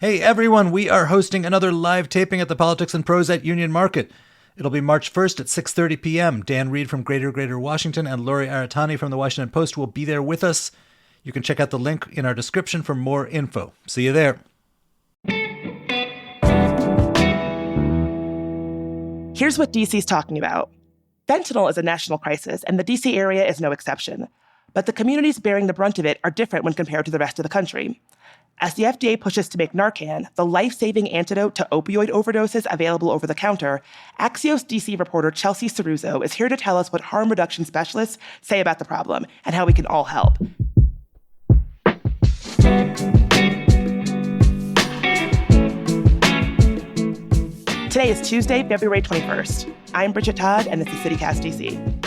Hey everyone, we are hosting another live taping at the Politics and Prose at Union Market. It'll be March 1st at 6:30 p.m. Dan Reed from Greater Washington and Lori Aratani from the Washington Post will be there with us. You can check out the link in our description for more info. See you there. Here's what DC's talking about. Fentanyl is a national crisis, and the DC area is no exception. But the communities bearing the brunt of it are different when compared to the rest of the country. As the FDA pushes to make Narcan the life-saving antidote to opioid overdoses available over the counter, Axios DC reporter Chelsea Ceruso is here to tell us what harm reduction specialists say about the problem and how we can all help. Today is Tuesday, February 21st. I'm Bridget Todd, and this is CityCast DC.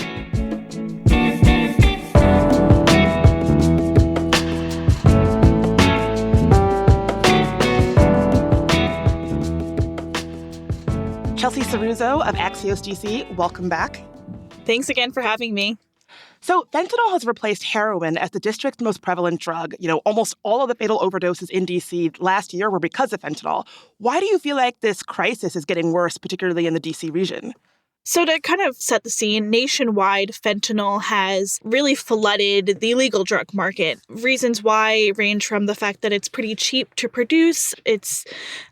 Chelsea Ceruso of Axios DC, welcome back. Thanks again for having me. So fentanyl has replaced heroin as the district's most prevalent drug. Almost all of the fatal overdoses in D.C. last year were because of fentanyl. Why do you feel like this crisis is getting worse, particularly in the D.C. region? So to kind of set the scene, nationwide, fentanyl has really flooded the illegal drug market. Reasons why range from the fact that it's pretty cheap to produce. It's,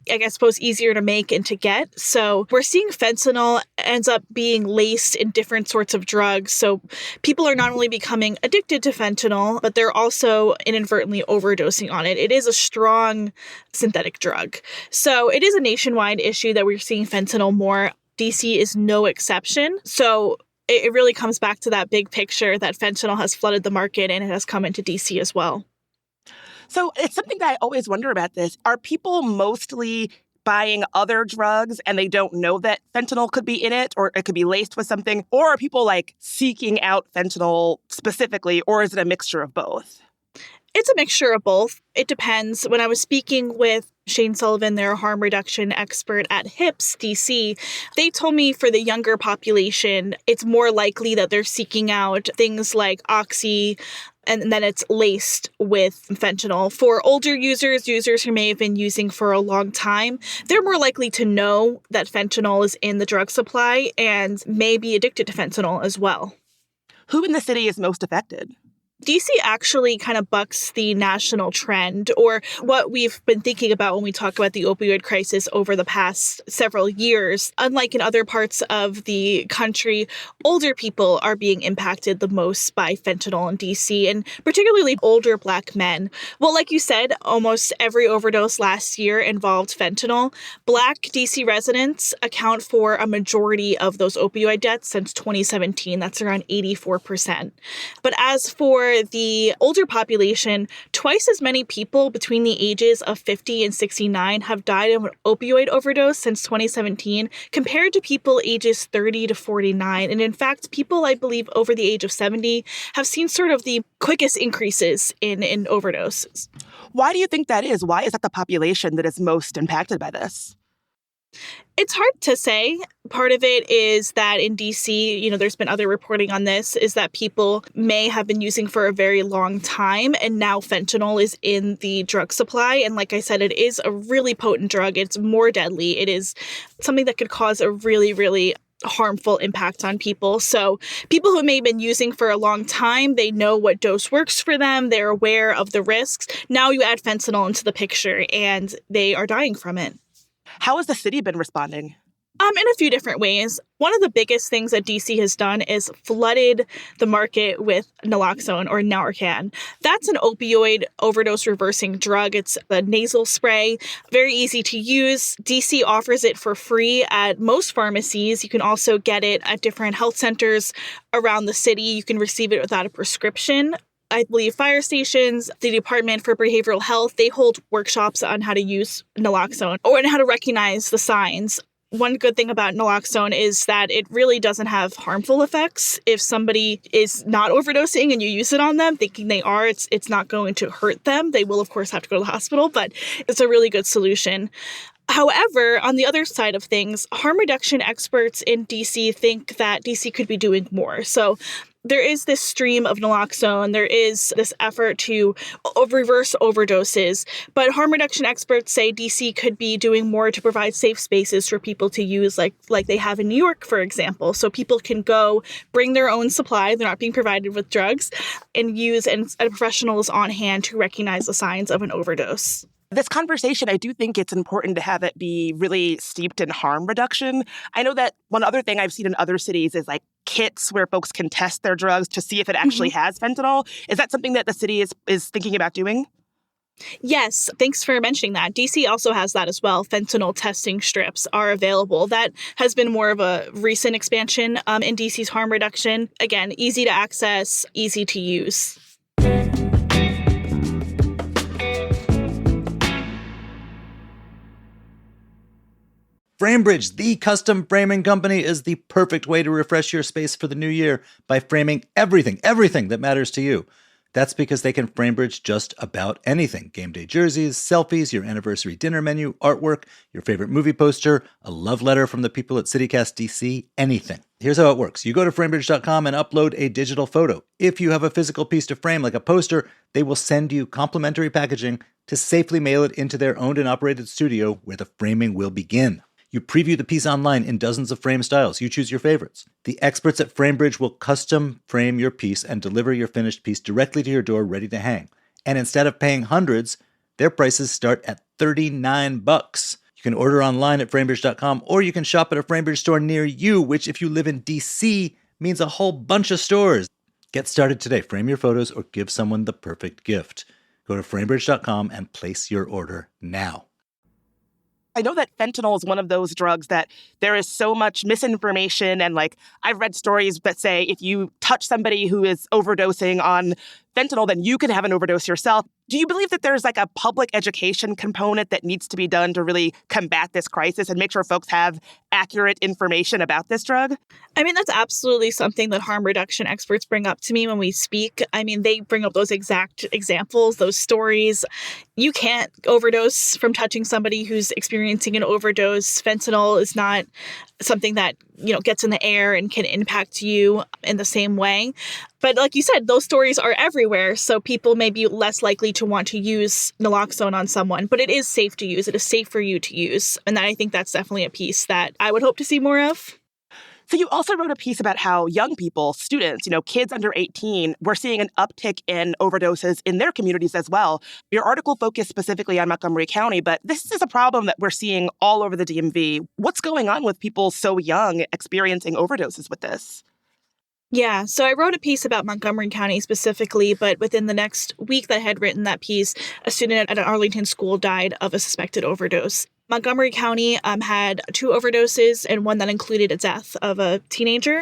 I suppose, easier to make and to get. So we're seeing fentanyl ends up being laced in different sorts of drugs. So people are not only becoming addicted to fentanyl, but they're also inadvertently overdosing on it. It is a strong synthetic drug. So it is a nationwide issue that we're seeing fentanyl more. DC is no exception. So it really comes back to that big picture that fentanyl has flooded the market and it has come into DC as well. So it's something that I always wonder about this. Are people mostly buying other drugs and they don't know that fentanyl could be in it or it could be laced with something? Or are people seeking out fentanyl specifically, or is it a mixture of both? It's a mixture of both. It depends. When I was speaking with Shane Sullivan, their harm reduction expert at HIPS DC, they told me for the younger population, it's more likely that they're seeking out things like Oxy, and then it's laced with fentanyl. For older users who may have been using for a long time, they're more likely to know that fentanyl is in the drug supply and may be addicted to fentanyl as well. Who in the city is most affected? DC actually kind of bucks the national trend, or what we've been thinking about when we talk about the opioid crisis over the past several years. Unlike in other parts of the country, older people are being impacted the most by fentanyl in DC, and particularly older Black men. Well, like you said, almost every overdose last year involved fentanyl. Black DC residents account for a majority of those opioid deaths since 2017. That's around 84%. But as for the older population, twice as many people between the ages of 50 and 69 have died of an opioid overdose since 2017 compared to people ages 30 to 49. And in fact, people, I believe, over the age of 70 have seen sort of the quickest increases in overdoses. Why do you think that is? Why is that the population that is most impacted by this? It's hard to say. Part of it is that in DC, there's been other reporting on this, is that people may have been using for a very long time, and now fentanyl is in the drug supply. And like I said, it is a really potent drug. It's more deadly. It is something that could cause a really, really harmful impact on people. So people who may have been using for a long time, they know what dose works for them. They're aware of the risks. Now you add fentanyl into the picture and they are dying from it. How has the city been responding? In a few different ways. One of the biggest things that DC has done is flooded the market with naloxone or Narcan. That's an opioid overdose reversing drug. It's a nasal spray, very easy to use. DC offers it for free at most pharmacies. You can also get it at different health centers around the city. You can receive it without a prescription. I believe fire stations, the Department for Behavioral Health, they hold workshops on how to use naloxone or on how to recognize the signs. One good thing about naloxone is that it really doesn't have harmful effects. If somebody is not overdosing and you use it on them thinking they are, it's not going to hurt them. They will, of course, have to go to the hospital, but it's a really good solution. However, on the other side of things, harm reduction experts in DC think that DC could be doing more. So there is this stream of naloxone. There is this effort to reverse overdoses. But harm reduction experts say DC could be doing more to provide safe spaces for people to use, like they have in New York, for example. So people can go bring their own supply. They're not being provided with drugs and use and a professional is on hand to recognize the signs of an overdose. This conversation, I do think it's important to have it be really steeped in harm reduction. I know that one other thing I've seen in other cities is like kits where folks can test their drugs to see if it actually has fentanyl. Is that something that the city is thinking about doing? Yes, thanks for mentioning that. DC also has that as well. Fentanyl testing strips are available. That has been more of a recent expansion in DC's harm reduction. Again, easy to access, easy to use. FrameBridge, the custom framing company, is the perfect way to refresh your space for the new year by framing everything that matters to you. That's because they can FrameBridge just about anything. Game day jerseys, selfies, your anniversary dinner menu, artwork, your favorite movie poster, a love letter from the people at CityCast DC, anything. Here's how it works. You go to framebridge.com and upload a digital photo. If you have a physical piece to frame, like a poster, they will send you complimentary packaging to safely mail it into their owned and operated studio where the framing will begin. You preview the piece online in dozens of frame styles. You choose your favorites. The experts at FrameBridge will custom frame your piece and deliver your finished piece directly to your door ready to hang. And instead of paying hundreds, their prices start at $39. You can order online at framebridge.com or you can shop at a FrameBridge store near you, which if you live in DC means a whole bunch of stores. Get started today. Frame your photos or give someone the perfect gift. Go to framebridge.com and place your order now. I know that fentanyl is one of those drugs that there is so much misinformation. And I've read stories that say if you touch somebody who is overdosing on fentanyl, then you can have an overdose yourself. Do you believe that there's a public education component that needs to be done to really combat this crisis and make sure folks have accurate information about this drug? I mean, that's absolutely something that harm reduction experts bring up to me when we speak. I mean, they bring up those exact examples, those stories. You can't overdose from touching somebody who's experiencing an overdose. Fentanyl is not something that, gets in the air and can impact you in the same way. But like you said, those stories are everywhere. So people may be less likely to want to use naloxone on someone, but it is safe to use. It is safe for you to use. And I think that's definitely a piece that I would hope to see more of. So you also wrote a piece about how young people, students, kids under 18, we're seeing an uptick in overdoses in their communities as well. Your article focused specifically on Montgomery County, but this is a problem that we're seeing all over the DMV. What's going on with people so young experiencing overdoses with this? Yeah, so I wrote a piece about Montgomery County specifically, but within the next week that I had written that piece, a student at an Arlington school died of a suspected overdose. Montgomery County had 2 overdoses and one that included a death of a teenager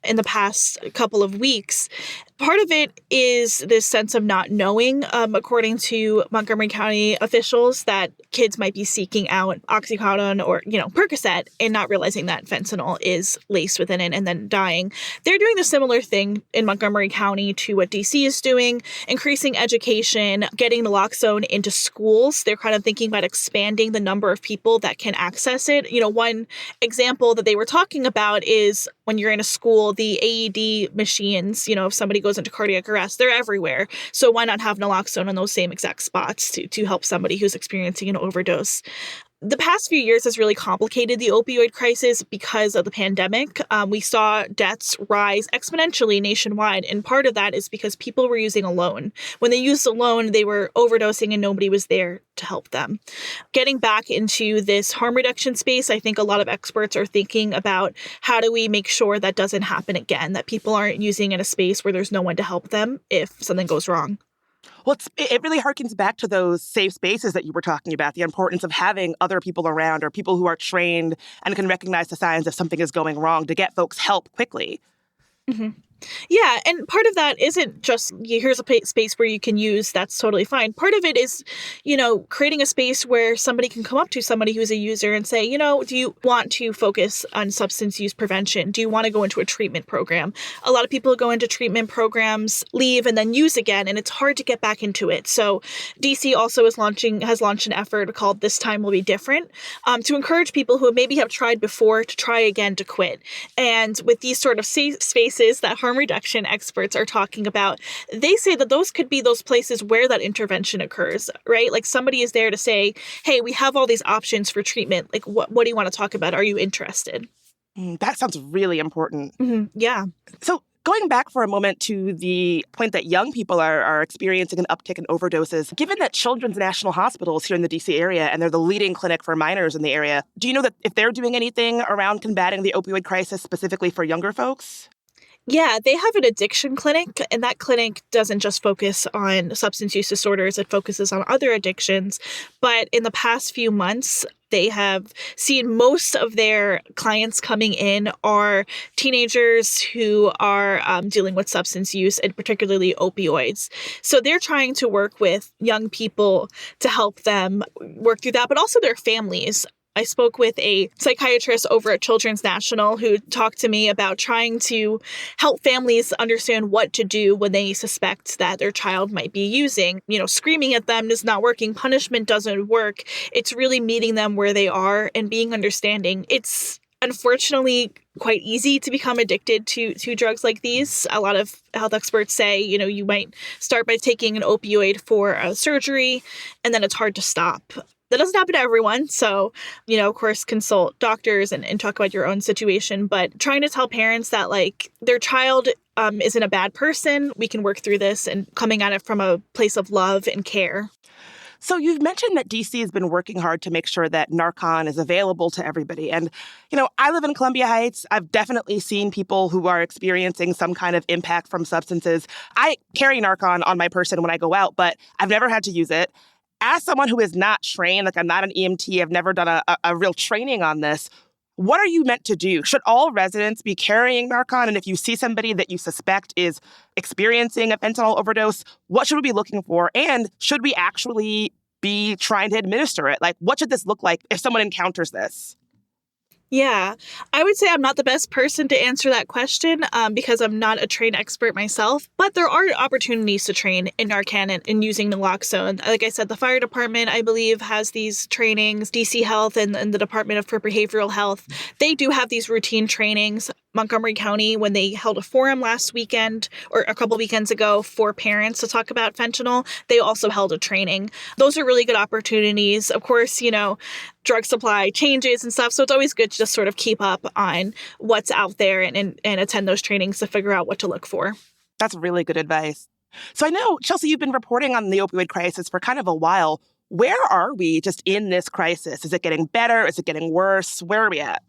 in the past couple of weeks. Part of it is this sense of not knowing, according to Montgomery County officials, that kids might be seeking out Oxycodone or, Percocet and not realizing that fentanyl is laced within it and then dying. They're doing the similar thing in Montgomery County to what DC is doing, increasing education, getting naloxone into schools. They're kind of thinking about expanding the number of people that can access it. One example that they were talking about is when you're in a school, the AED machines, if somebody goes into cardiac arrest, they're everywhere. So why not have naloxone in those same exact spots to help somebody who's experiencing an overdose? The past few years has really complicated the opioid crisis because of the pandemic. We saw deaths rise exponentially nationwide, and part of that is because people were using a loan. When they used a loan, they were overdosing and nobody was there to help them. Getting back into this harm reduction space, I think a lot of experts are thinking about how do we make sure that doesn't happen again, that people aren't using in a space where there's no one to help them if something goes wrong. Well, it really harkens back to those safe spaces that you were talking about, the importance of having other people around or people who are trained and can recognize the signs if something is going wrong to get folks help quickly. Mm-hmm. Yeah, and part of that isn't just, here's a space where you can use, that's totally fine. Part of it is, creating a space where somebody can come up to somebody who's a user and say, do you want to focus on substance use prevention? Do you want to go into a treatment program? A lot of people go into treatment programs, leave, and then use again, and it's hard to get back into it. So DC also has launched an effort called This Time Will Be Different, to encourage people who maybe have tried before to try again to quit. And with these sort of safe spaces that harm harm reduction experts are talking about, they say that those could be those places where that intervention occurs, right? Like somebody is there to say, hey, we have all these options for treatment. Like, what do you want to talk about? Are you interested? That sounds really important. Yeah. So going back for a moment to the point that young people are experiencing an uptick in overdoses, given that Children's National Hospital is here in the D.C. area and they're the leading clinic for minors in the area, do you know that if they're doing anything around combating the opioid crisis specifically for younger folks? Yeah, they have an addiction clinic, and that clinic doesn't just focus on substance use disorders, it focuses on other addictions. But in the past few months, they have seen most of their clients coming in are teenagers who are dealing with substance use and particularly opioids. So they're trying to work with young people to help them work through that, but also their families. I spoke with a psychiatrist over at Children's National who talked to me about trying to help families understand what to do when they suspect that their child might be using. Screaming at them is not working. Punishment doesn't work. It's really meeting them where they are and being understanding. It's unfortunately quite easy to become addicted to drugs like these. A lot of health experts say, you might start by taking an opioid for a surgery, and then it's hard to stop. That doesn't happen to everyone. So, of course, consult doctors and talk about your own situation. But trying to tell parents that, like, their child isn't a bad person. We can work through this, and coming at it from a place of love and care. So you've mentioned that D.C. has been working hard to make sure that Narcan is available to everybody. And, I live in Columbia Heights. I've definitely seen people who are experiencing some kind of impact from substances. I carry Narcan on my person when I go out, but I've never had to use it. As someone who is not trained, like I'm not an EMT, I've never done a real training on this, what are you meant to do? Should all residents be carrying Narcan? And if you see somebody that you suspect is experiencing a fentanyl overdose, what should we be looking for? And should we actually be trying to administer it? Like, what should this look like if someone encounters this? Yeah, I would say I'm not the best person to answer that question because I'm not a trained expert myself, but there are opportunities to train in Narcan and using naloxone. Like I said, the fire department, I believe, has these trainings. DC Health and the Department for Behavioral Health, they do have these routine trainings. Montgomery County, when they held a forum last weekend or a couple weekends ago for parents to talk about fentanyl, they also held a training. Those are really good opportunities. Of course, drug supply changes and stuff. So it's always good to just sort of keep up on what's out there and attend those trainings to figure out what to look for. That's really good advice. So I know, Chelsea, you've been reporting on the opioid crisis for kind of a while. Where are we just in this crisis? Is it getting better? Is it getting worse? Where are we at?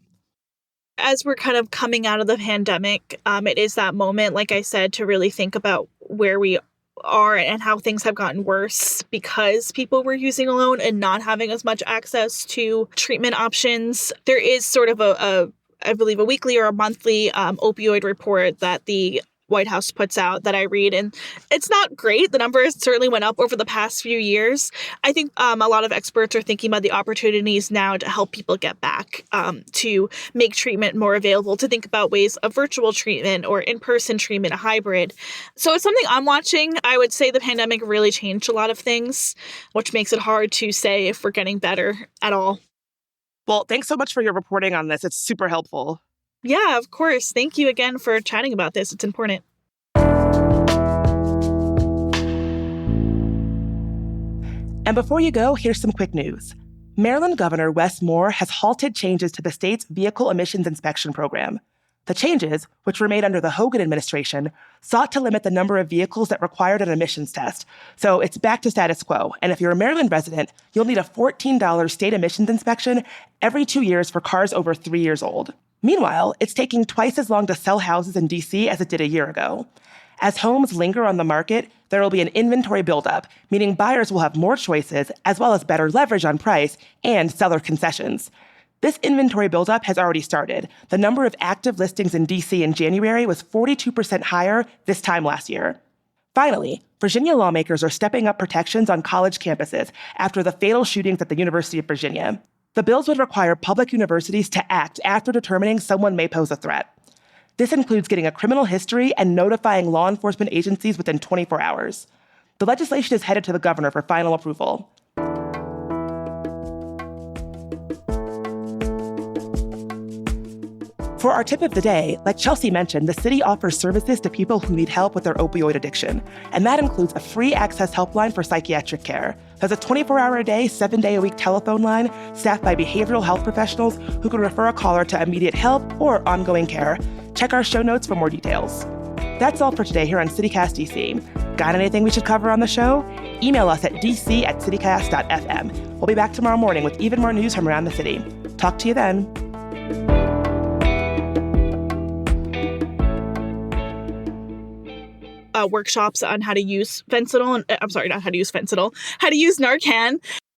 As we're kind of coming out of the pandemic, it is that moment, like I said, to really think about where we are and how things have gotten worse because people were using alone and not having as much access to treatment options. There is sort of I believe, a weekly or a monthly opioid report that the White House puts out that I read, and it's not great. The numbers certainly went up over the past few years. I think a lot of experts are thinking about the opportunities now to help people get back, to make treatment more available, to think about ways of virtual treatment or in-person treatment, a hybrid. So it's something I'm watching. I would say the pandemic really changed a lot of things, which makes it hard to say if we're getting better at all. Well, thanks so much for your reporting on this. It's super helpful. Yeah, of course. Thank you again for chatting about this. It's important. And before you go, here's some quick news. Maryland Governor Wes Moore has halted changes to the state's vehicle emissions inspection program. The changes, which were made under the Hogan administration, sought to limit the number of vehicles that required an emissions test. So it's back to status quo. And if you're a Maryland resident, you'll need a $14 state emissions inspection every 2 years for cars over 3 years old. Meanwhile, it's taking twice as long to sell houses in D.C. as it did a year ago. As homes linger on the market, there will be an inventory buildup, meaning buyers will have more choices, as well as better leverage on price and seller concessions. This inventory buildup has already started. The number of active listings in D.C. in January was 42% higher this time last year. Finally, Virginia lawmakers are stepping up protections on college campuses after the fatal shootings at the University of Virginia. The bills would require public universities to act after determining someone may pose a threat. This includes getting a criminal history and notifying law enforcement agencies within 24 hours. The legislation is headed to the governor for final approval. For our tip of the day, like Chelsea mentioned, the city offers services to people who need help with their opioid addiction. And that includes a free access helpline for psychiatric care. There's a 24-hour-a-day, 7-day-a-week telephone line staffed by behavioral health professionals who can refer a caller to immediate help or ongoing care. Check our show notes for more details. That's all for today here on CityCast DC. Got anything we should cover on the show? Email us at dc@citycast.fm. We'll be back tomorrow morning with even more news from around the city. Talk to you then. Workshops on how to use fentanyl, and how to use Narcan